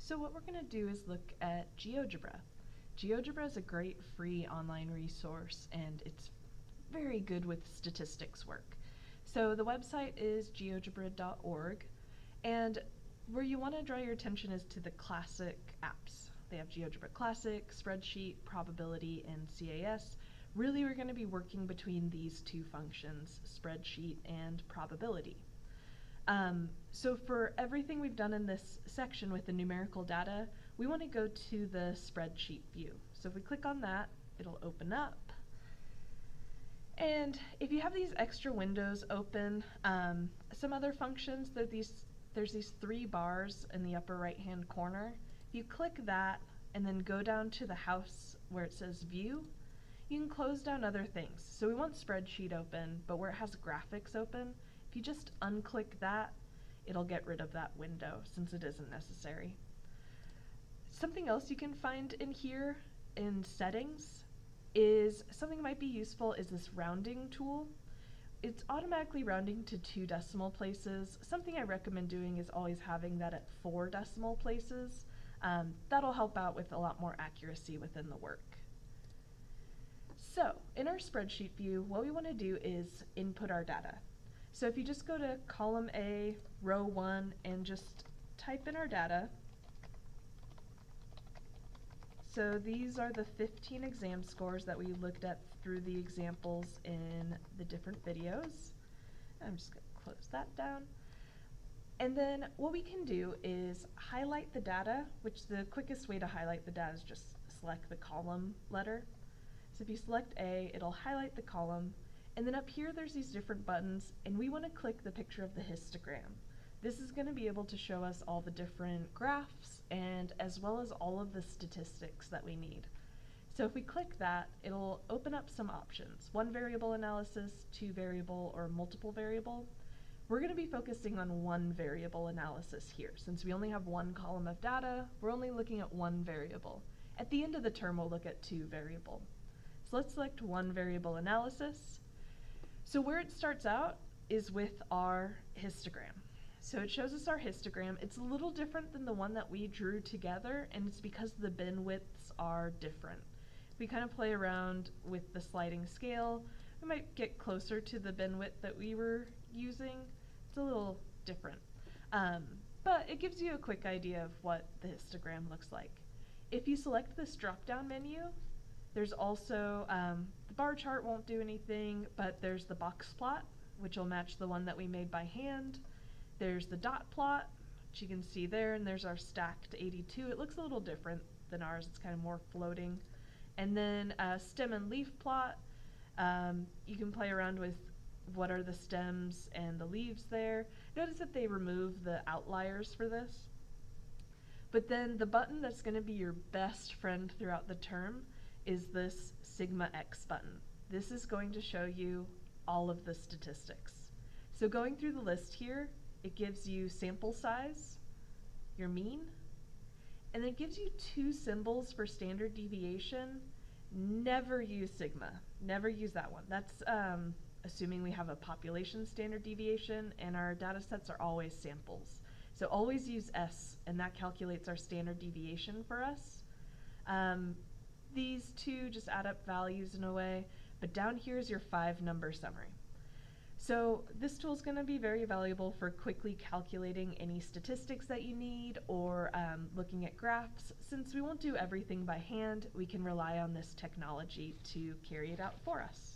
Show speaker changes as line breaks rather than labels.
So what we're going to do is look at Geogebra. Geogebra is a great free online resource and it's very good with statistics work. So the website is geogebra.org, and where you want to draw your attention is to the classic apps. They have GeoGebra Classic, Spreadsheet, Probability, and CAS. Really we're going to be working between these two functions, Spreadsheet and Probability. So for everything we've done in this section with the numerical data, we want to go to the spreadsheet view. So if we click on that, it'll open up. And if you have these extra windows open, some other functions, there's these three bars in the upper right hand corner. If you click that and then go down to the house where it says view, you can close down other things. So we want spreadsheet open, but where it has graphics open, if you just unclick that, it'll get rid of that window since it isn't necessary. Something else you can find in here in settings is something that might be useful is this rounding tool. It's automatically rounding to 2 decimal places. Something I recommend doing is always having that at 4 decimal places. That'll help out with a lot more accuracy within the work. So in our spreadsheet view, what we want to do is input our data. So if you just go to column A, row 1, and just type in our data. So these are the 15 exam scores that we looked at through the examples in the different videos. I'm just going to close that down. And then what we can do is highlight the data, which the quickest way to highlight the data is just select the column letter. So if you select A, it'll highlight the column, and then up here there's these different buttons, and we want to click the picture of the histogram. This is going to be able to show us all the different graphs and as well as all of the statistics that we need. So if we click that, it'll open up some options. 1 variable analysis, 2 variable, or multiple variable. We're going to be focusing on 1 variable analysis here. Since we only have 1 column of data, we're only looking at 1 variable. At the end of the term, we'll look at 2 variable. So let's select 1 variable analysis. So where it starts out is with our histogram. So it shows us our histogram. It's a little different than the one that we drew together, and it's because the bin widths are different. We kind of play around with the sliding scale. We might get closer to the bin width that we were using. It's a little different. But it gives you a quick idea of what the histogram looks like. If you select this drop-down menu, there's also, the bar chart won't do anything, but there's the box plot, which will match the one that we made by hand. There's the dot plot, which you can see there, and there's our stacked 82. It looks a little different than ours. It's kind of more floating. And then stem and leaf plot. You can play around with what are the stems and the leaves there. Notice that they remove the outliers for this. But then the button that's going to be your best friend throughout the term is this sigma x button. This is going to show you all of the statistics. So going through the list here, it gives you sample size, your mean, and it gives you 2 symbols for standard deviation. Never use sigma. Never use that one. That's assuming we have a population standard deviation, and our data sets are always samples. So always use S, and that calculates our standard deviation for us. These 2 just add up values in a way, but down here is your 5-number summary. So this tool is going to be very valuable for quickly calculating any statistics that you need or looking at graphs. Since we won't do everything by hand, we can rely on this technology to carry it out for us.